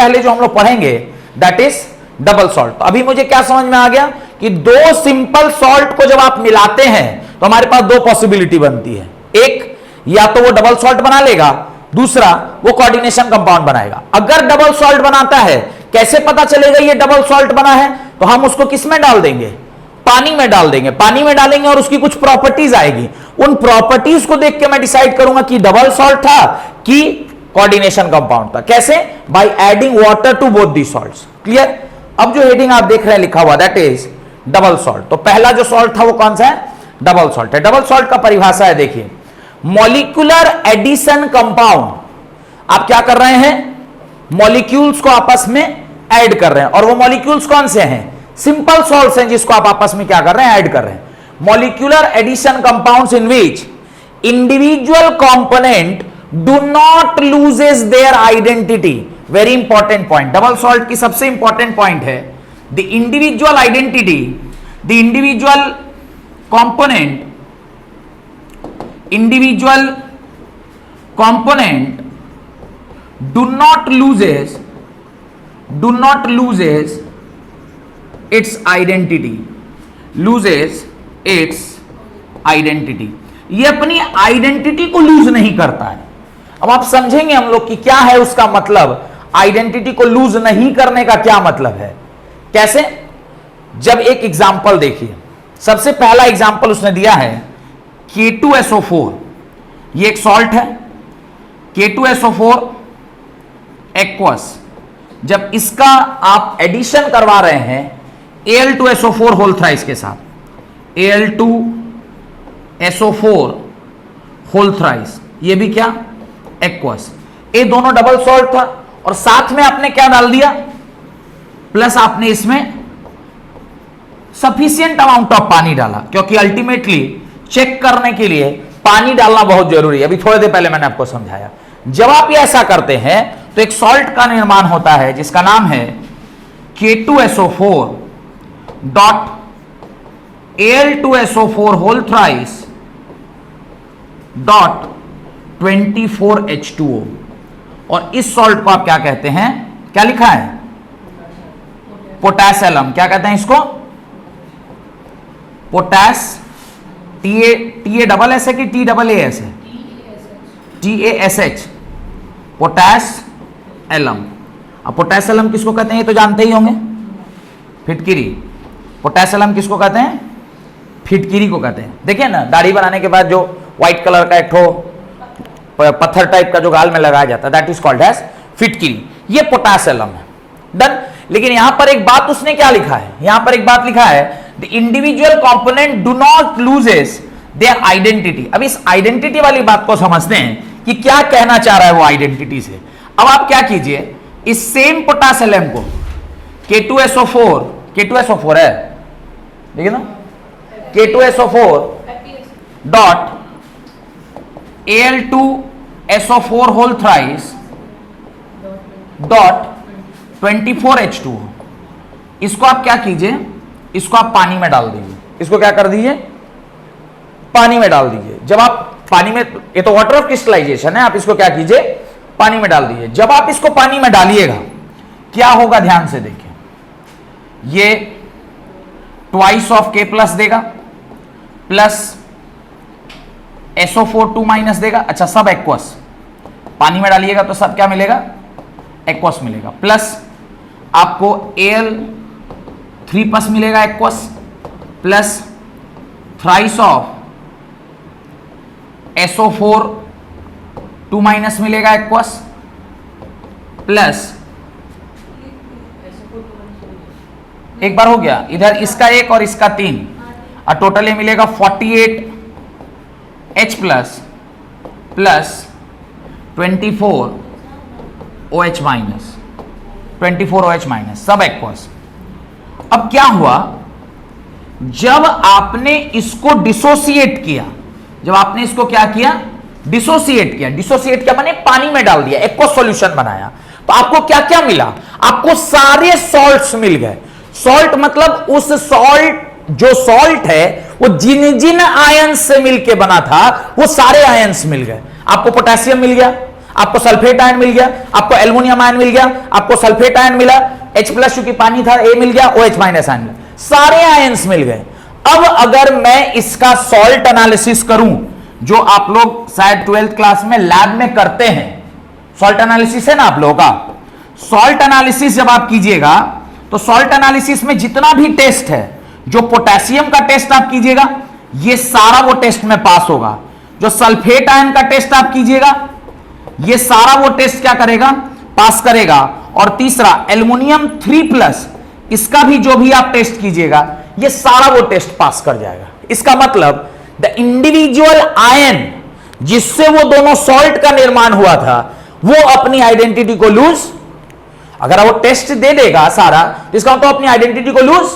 पहले जो हम लोग पढ़ेंगे दैट इज डबल सॉल्ट। तो अभी मुझे क्या समझ में आ गया कि दो सिंपल सॉल्ट को जब आप मिलाते हैं तो हमारे पास दो पॉसिबिलिटी बनती है, एक या तो वो डबल सॉल्ट बना लेगा, दूसरा वो कोऑर्डिनेशन कंपाउंड बनाएगा। अगर डबल सॉल्ट बनाता है, कैसे पता चलेगा ये डबल सॉल्ट बना है? तो हम उसको किस में डाल देंगे? पानी में डाल देंगे। पानी में डालेंगे और उसकी कुछ प्रॉपर्टीज आएगी, उन प्रॉपर्टीज को देख के मैं डिसाइड करूंगा कि डबल सॉल्ट था कि कोऑर्डिनेशन कंपाउंड था। कैसे? By adding water to both the salts. Clear? अब जो हेडिंग आप देख रहे हैं लिखा हुआ दैट इज डबल सॉल्ट। तो पहला जो सॉल्ट था वो कौन सा है? डबल सॉल्ट है। डबल सॉल्ट का परिभाषा है, देखिए, मॉलिक्यूलर एडिशन कंपाउंड। आप क्या कर रहे हैं? मॉलिक्यूल्स को आपस में ऐड कर रहे हैं, और वो मॉलिक्यूल्स कौन से हैं? सिंपल सॉल्ट्स हैं जिसको आप आपस में क्या कर रहे हैं? ऐड कर रहे हैं। Molecular addition compounds in which individual component do not loses their identity. Very important point, double salt की सबसे इंपॉर्टेंट पॉइंट है the individual identity, the individual component, individual component do not loses its identity, loses its identity। ये अपनी identity को loose नहीं करता है। अब आप समझेंगे हम लोग कि क्या है उसका मतलब, आइडेंटिटी को लूज नहीं करने का क्या मतलब है। कैसे? जब एक एग्जाम्पल देखिए, सबसे पहला एग्जाम्पल उसने दिया है K2SO4, ये एक सॉल्ट है, K2SO4 एक्वस। जब इसका आप एडिशन करवा रहे हैं Al2SO4 होल थ्राइस के साथ, Al2SO4 होल थ्राइस, ये भी क्या? एक्वस। ये दोनों डबल सॉल्ट था, और साथ में आपने क्या डाल दिया? प्लस आपने इसमें सफिशिएंट अमाउंट ऑफ पानी डाला, क्योंकि अल्टीमेटली चेक करने के लिए पानी डालना बहुत जरूरी है। अभी थोड़ी देर पहले मैंने आपको समझाया। जब आप ये ऐसा करते हैं तो एक सॉल्ट का निर्माण होता है जिसका नाम है K2SO4 dot Al2SO4 whole thrice dot 24H2O। और इस सॉल्ट को आप क्या कहते हैं? क्या लिखा है? पोटेशियम। क्या कहते हैं इसको? Potash, T A double S है कि टी डबल ए एस है? TaSH, potash alum. अब पोटेश एलम किसको कहते हैं ये तो जानते ही होंगे, फिटकिरी। पोटेश एलम किसको कहते हैं? फिटकिरी को कहते हैं। देखिए ना, दाढ़ी बनाने के बाद जो व्हाइट कलर का एक ठो पत्थर टाइप का जो गाल में लगाया जाता है दैट इज कॉल्ड एज फिटकिरी। ये पोटेश एलम है। डन। लेकिन यहां पर एक बात उसने क्या लिखा है? यहां पर एक बात लिखा है the individual component do not loses their identity. अब इस आइडेंटिटी वाली बात को समझते हैं कि क्या कहना चाह रहा है वो आइडेंटिटी से। अब आप क्या कीजिए, इस सेम पोटेशियम को K2SO4 है, देखिए ना, K2SO4 dot Al2SO4 whole thrice dot 24H2O। इसको आप क्या कीजिए, इसको आप पानी में डाल दीजिए। इसको क्या कर दीजिए? पानी में डाल दीजिए। जब आप पानी में, ये तो वाटर ऑफ क्रिस्टलाइजेशन है, आप इसको क्या कीजिए? पानी में डाल दीजिए। जब आप इसको पानी में डालिएगा क्या होगा? ध्यान से देखिए, ये ट्वाइस ऑफ K प्लस देगा, प्लस SO4 2 माइनस देगा। अच्छा, सब एक्वस। पानी में डालिएगा तो सब क्या मिलेगा? एक्वस मिलेगा। प्लस आपको Al3 प्लस मिलेगा aqueous, plus thrice of SO4 2 minus मिलेगा एक्वस, प्लस एक बार हो गया, इधर इसका एक और इसका 3, और टोटल ये मिलेगा 48H plus 24OH minus, 24OH minus, सब एक्वस। अब क्या हुआ? जब आपने इसको डिसोसिएट किया, जब आपने इसको क्या किया? डिसोसिएट किया। डिसोसिएट किया माने पानी में डाल दिया, एक्वस सॉल्यूशन बनाया। तो आपको क्या क्या मिला? आपको सारे सॉल्ट्स मिल गए। सॉल्ट मतलब उस सॉल्ट, जो सॉल्ट है वो जिन जिन आयंस से मिलके बना था वो सारे आयंस मिल गए। आपको पोटेशियम मिल गया, आपको सल्फेट आयन मिल गया, आपको एल्युमिनियम आयन मिल गया, आपको सल्फेट आयन मिला, H+ चूंकि पानी था A मिल गया, OH- आयन मिला, सारे आयंस मिल गए। अब अगर मैं इसका सॉल्ट एनालिसिस करूं, जो आप लोग शायद 12th क्लास में लैब में करते हैं, सॉल्ट एनालिसिस है ना आप लोगों का, सॉल्ट एनालिसिस जब आप कीजिएगा तो सॉल्ट एनालिसिस में जितना भी टेस्ट है, जो पोटेशियम का टेस्ट आप कीजिएगा ये सारा वो टेस्ट में पास होगा, जो सल्फेट आयन का टेस्ट आप कीजिएगा ये सारा वो टेस्ट क्या करेगा, पास करेगा। और तीसरा एल्युमिनियम 3+, इसका भी जो भी आप टेस्ट कीजिएगा ये सारा वो टेस्ट पास कर जाएगा। इसका मतलब द इंडिविजुअल आयन जिससे वो दोनों सॉल्ट का निर्माण हुआ था वो अपनी आइडेंटिटी को लूज, अगर वो टेस्ट दे देगा सारा तो इसका मतलब अपनी आइडेंटिटी को लूज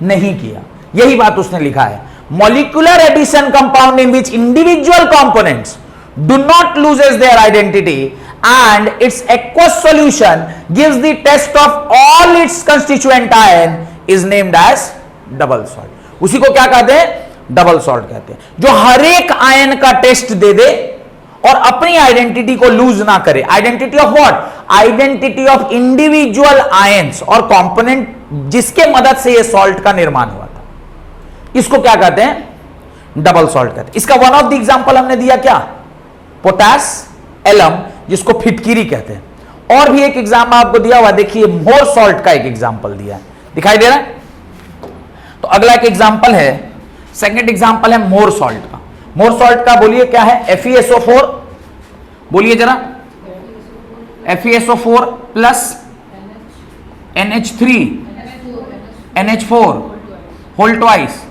नहीं किया। यही बात उसने लिखा है, molecular addition compound in which individual components do not loses their identity and its aqueous solution gives the test of all its constituent ion is named as double salt। उसी को क्या कहते हैं, डबल सॉल्ट कहते हैं, जो हर एक ion का टेस्ट दे दे और अपनी आइडेंटिटी को लूज ना करे। Identity of what, identity of individual ions और कंपोनेंट जिसके मदद से यह सॉल्ट का निर्माण हुआ था, इसको क्या कहते हैं, डबल सॉल्ट कहते हैं। इसका वन ऑफ द एग्जांपल हमने दिया क्या, पोटास एलम, जिसको फिटकिरी कहते हैं। और भी एक एग्जाम्पल आपको दिया हुआ, देखिए मोर सॉल्ट का एक एग्जाम्पल दिया है, दिखाई दे रहा है। तो अगला एक एग्जाम्पल है, सेकंड एग्जाम्पल है मोर सॉल्ट का। मोर सॉल्ट का बोलिए क्या है, FeSO4, बोलिए जरा, FeSO4 plus NH3 NH4 whole twice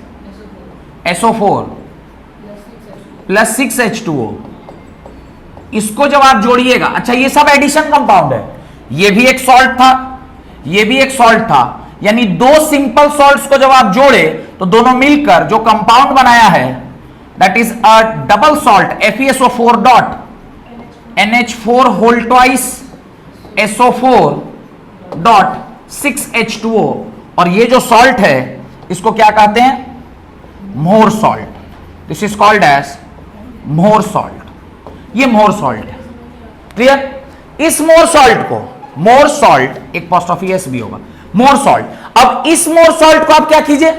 SO4 plus 6H2O, इसको जब आप जोड़िएगा, अच्छा ये सब एडिशन कंपाउंड है, ये भी एक सॉल्ट था, ये भी एक सॉल्ट था, यानी दो सिंपल सॉल्ट्स को जब आप जोड़े तो दोनों मिलकर जो कंपाउंड बनाया है that is a double salt FeSO4 dot NH4 whole twice SO4 dot 6H2O, और ये जो सॉल्ट है इसको क्या कहते हैं, Mohr salt. This is called as Mohr salt, ये मोर सॉल्ट है, क्लियर। इस मोर सॉल्ट को, मोर सॉल्ट एक एपोस्ट्रोफी एस भी होगा, मोर सॉल्ट। अब इस मोर सॉल्ट को आप क्या कीजिए,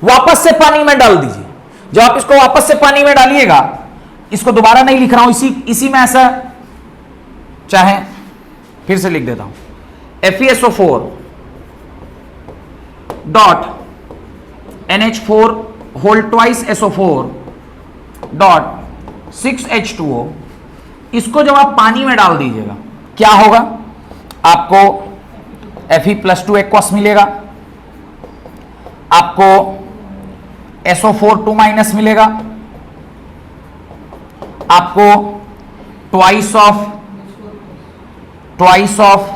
वापस से पानी में डाल दीजिए। जब आप इसको वापस से पानी में डालिएगा, इसको दोबारा नहीं लिख रहा हूं, इसी में ऐसा, चाहे फिर से लिख देता हूं, FeSO4 dot NH4 whole twice SO4 dot 6H2O, इसको जब आप पानी में डाल दीजिएगा क्या होगा, आपको Fe+2 एक्वस मिलेगा, आपको SO4 2- मिलेगा, आपको ट्वाइस ऑफ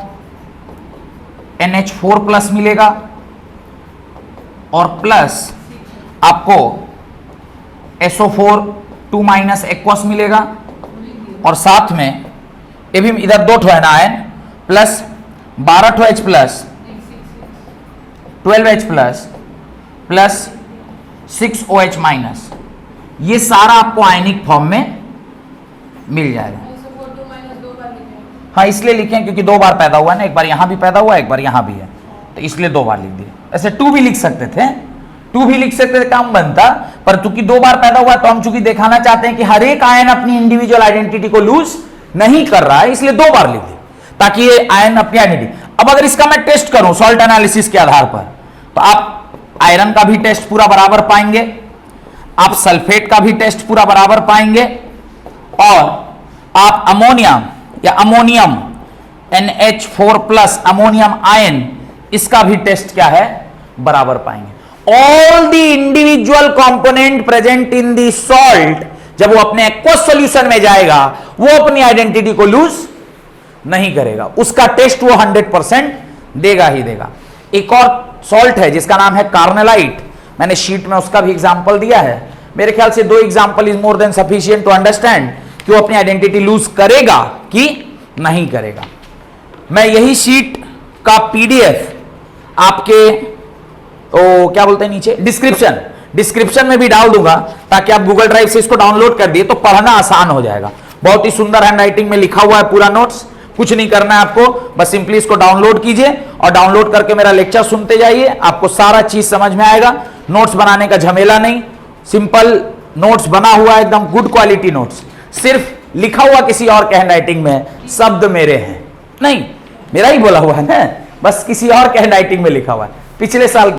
NH4+ मिलेगा, और प्लस आपको SO4 2- एक्वस मिलेगा, और साथ में ये भी इधर 2 है ना ion, plus 12 H plus 12H plus plus 6OH-, ये सारा आपको आयनिक फॉर्म में मिल जाएगा। हाँ इसलिए लिखें क्योंकि 2 बार पैदा हुआ है ना, एक बार यहां भी पैदा हुआ, एक बार यहां भी है, तो इसलिए 2 बार लिख दिए। ऐसे 2 भी लिख सकते थे, 2 भी लिख सकते थे, काम बनता, पर चूंकि 2 बार पैदा हुआ तो हम चूंकि दिखाना चाहते हैं कि हर एक आयन अपनी इंडिविजुअल आइडेंटिटी को लूज नहीं कर रहा है, इसलिए 2 बार लिख दिए ताकि ये आयन अपनी आइडेंटिटी। अब अगर इसका मैं टेस्ट करूं सॉल्ट एनालिसिस के आधार पर, तो आप आयरन का भी टेस्ट पूरा बराबर पाएंगे, आप सल्फेट का भी टेस्ट पूरा बराबर पाएंगे, और आप अमोनिया या अमोनियम NH4+ अमोनियम आयन, इसका भी टेस्ट क्या है, बराबर पाएंगे। All the individual component present in the salt, जब वो अपने एक्वस सॉल्यूशन में जाएगा वो अपनी आइडेंटिटी को लूज नहीं करेगा, उसका टेस्ट वो 100% देगा ही देगा। एक और सॉल्ट है जिसका नाम है कार्नेलाइट, मैंने शीट में उसका भी एग्जांपल दिया है। मेरे ख्याल से 2 example is more than sufficient to understand कि वो अपनी आइडेंटिटी लूज करेगा कि नहीं करेगा। मैं यही शीट का PDF आपके क्या बोलते हैं नीचे डिस्क्रिप्शन में भी डाल दूंगा, ताकि आप गूगल ड्राइव से इसको डाउनलोड कर दिए तो पढ़ना आसान हो जाएगा। बहुत ही सुंदर हैंडराइटिंग में लिखा हुआ है पूरा नोट्स। कुछ नहीं करना है आपको, बस सिंपली इसको डाउनलोड कीजिए और डाउनलोड करके मेरा लेक्चर सुनते जाइए, आपको सारा चीज समझ में आएगा। नोट्स बनाने का झमेला नहीं, सिंपल नोट्स बना हुआ है, एकदम गुड क्वालिटी नोट्स। सिर्फ लिखा हुआ किसी और के हैंडराइटिंग में है, शब्द मेरे हैं नहीं, मेरा ही बोला हुआ है ना, बस किसी और के हैंडराइटिंग में लिखा हुआ है। पिछले साल